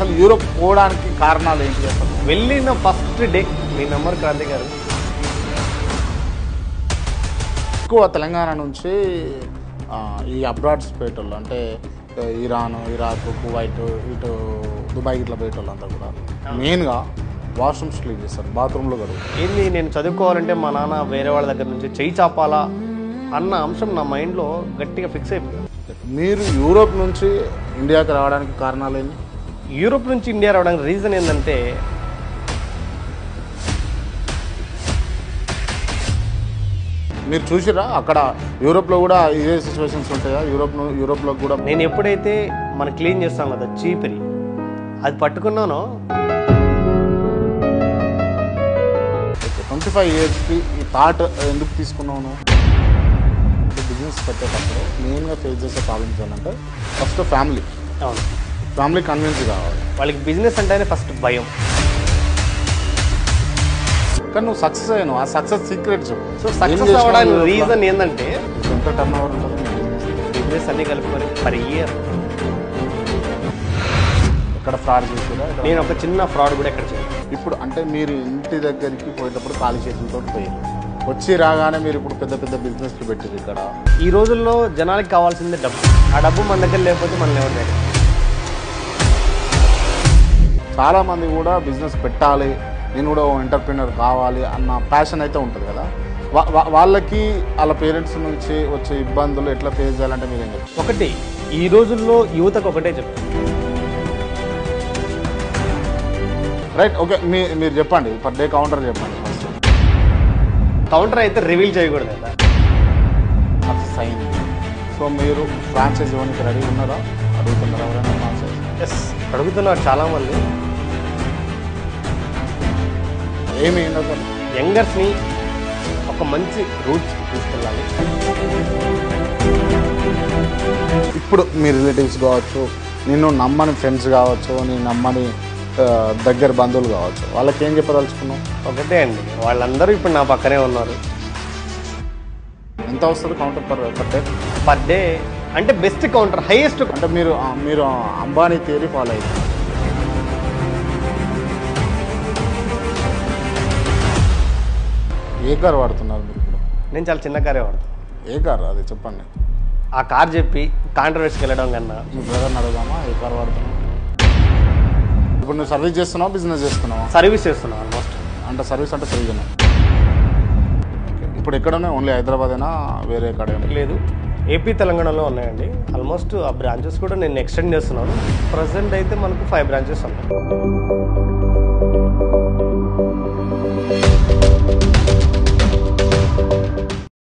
అసలు యూరోప్ పోవడానికి కారణాలు ఏంటి అసలు? వెళ్ళిన ఫస్ట్ డే మీ నంబర్ క్రాంతి గారు ఎక్కువ తెలంగాణ నుంచి ఈ అబ్రాడ్స్ పోయేటోళ్ళు అంటే ఇరాన్, ఇరాక్, కువైట్, ఇటు దుబాయ్ ఇట్లా పోయేటోళ్ళు అంతా కూడా మెయిన్గా వాష్రూమ్స్ క్లీన్ చేస్తారు, బాత్రూంలో గడువు. ఏంది నేను చదువుకోవాలంటే మా నాన్న వేరే వాళ్ళ దగ్గర నుంచి చెయ్యి చాపాలా అన్న అంశం నా మైండ్లో గట్టిగా ఫిక్స్ అయిపోయింది. మీరు యూరోప్ నుంచి ఇండియాకి రావడానికి కారణాలు ఏంటి? యూరోప్ నుంచి ఇండియా రావడానికి రీజన్ ఏంటంటే మీరు చూసిరా అక్కడ యూరోప్లో కూడా ఇదే సిచ్యువేషన్స్ ఉంటాయా? యూరోప్లో కూడా నేను ఎప్పుడైతే మనం క్లీన్ చేస్తాం కదా చీపిరి అది పట్టుకున్నానో 25 yearsకి ఈ థాట్ ఎందుకు తీసుకున్నాను? బిజినెస్ పెట్టేటప్పుడు మెయిన్గా ఫేస్ చేసే ప్రాబ్లమ్స్ ఏంటంటే ఫస్ట్ ఫ్యామిలీ కన్విన్స్ కావాలి. వాళ్ళకి బిజినెస్ అంటేనే ఫస్ట్ భయం. కానీ నువ్వు సక్సెస్ అయ్యాను, ఆ సక్సెస్ సీక్రెట్స్. సో సక్సెస్ అవ్వడానికి రీజన్ ఏంటంటే ఎంత టర్న్ ఓవర్ ఉంటుంది బిజినెస్ అన్ని కలుపుకొని పర్ ఇయర్. ఎక్కడ ఫ్రాడ్ చేసిరా? నేను ఒక చిన్న ఫ్రాడ్ కూడా ఎక్కడ చేయను. ఇప్పుడు అంటే మీరు ఇంటి దగ్గరికి పోయేటప్పుడు ఖాళీ చేతులతో పోయారు, వచ్చి రాగానే మీరు ఇప్పుడు పెద్ద పెద్ద బిజినెస్లు పెట్టారు. ఇక్కడ ఈ రోజుల్లో జనానికి కావాల్సిందే డబ్బు. ఆ డబ్బు మన దగ్గర లేకపోతే మనం ఎవరి దగ్గర. చాలామంది కూడా బిజినెస్ పెట్టాలి, నేను కూడా ఎంటర్ప్రినర్ కావాలి అన్న ప్యాషన్ అయితే ఉంటుంది కదా. వాళ్ళకి వాళ్ళ పేరెంట్స్ నుంచి వచ్చే ఇబ్బందులు ఎట్లా ఫేస్ చేయాలంటే మీరేం చెప్తారు? ఒకటి ఈ రోజుల్లో యువతకు ఒకటే చెప్తాను, రైట్? ఓకే, మీరు చెప్పండి, పర్ డే కౌంటర్ చెప్పండి. ఫస్ట్ కౌంటర్ అయితే రివీల్ చేయకూడదు కదా, అది సైన్. సో మీరు ఫ్రాంచైజ్ ఇవ్వడానికి రెడీ ఉన్నారా? అడుగుతున్నారా ఎవరైనా ఫ్రాంచైజ్? ఎస్ అడుగుతున్నారు చాలామంది. ఏమి అసలు యంగర్స్ని ఒక మంచి రూట్స్ తీసుకెళ్ళాలి. ఇప్పుడు మీ రిలేటివ్స్ కావచ్చు, నిన్ను నమ్మని ఫ్రెండ్స్ కావచ్చు, నేను నమ్మని దగ్గర బంధువులు కావచ్చు, వాళ్ళకి ఏం చెప్పదలుచుకున్నావు? ఒకటే అండి, వాళ్ళందరూ ఇప్పుడు నా పక్కనే ఉన్నారు. ఎంత వస్తుంది counter per day? Per day అంటే బెస్ట్ కౌంటర్, హైయెస్ట్. అంటే మీరు అంబానీ థియరీ ఫాలో అయ్యారు. ఏ కార్ వాడుతున్నారు మీరు ఇప్పుడు? నేను చాలా చిన్న కారే వాడతాను. ఏ కార్ అది చెప్పండి. ఆ కార్ చెప్పి కాంట్రవర్సీకి వెళ్ళడం కన్నా మీ బ్రదర్ని అడుగుదామా ఏ కార్ వాడుతున్నావు? ఇప్పుడు నువ్వు సర్వీస్ చేస్తున్నావా, బిజినెస్ చేస్తున్నావా? సర్వీస్ చేస్తున్నాను ఆల్మోస్ట్. అంటే సర్వీస్ అంటే ఫ్రీగానే. ఇప్పుడు ఎక్కడనే ఓన్లీ హైదరాబాదేనా, వేరే ఎక్కడ లేదు, ఏపీ తెలంగాణలో ఉన్నాయండి. ఆల్మోస్ట్ ఆ బ్రాంచెస్ కూడా నేను ఎక్స్టెండ్ చేస్తున్నాను. ప్రజెంట్ అయితే మనకు 5 బ్రాంచెస్ ఉన్నాయి.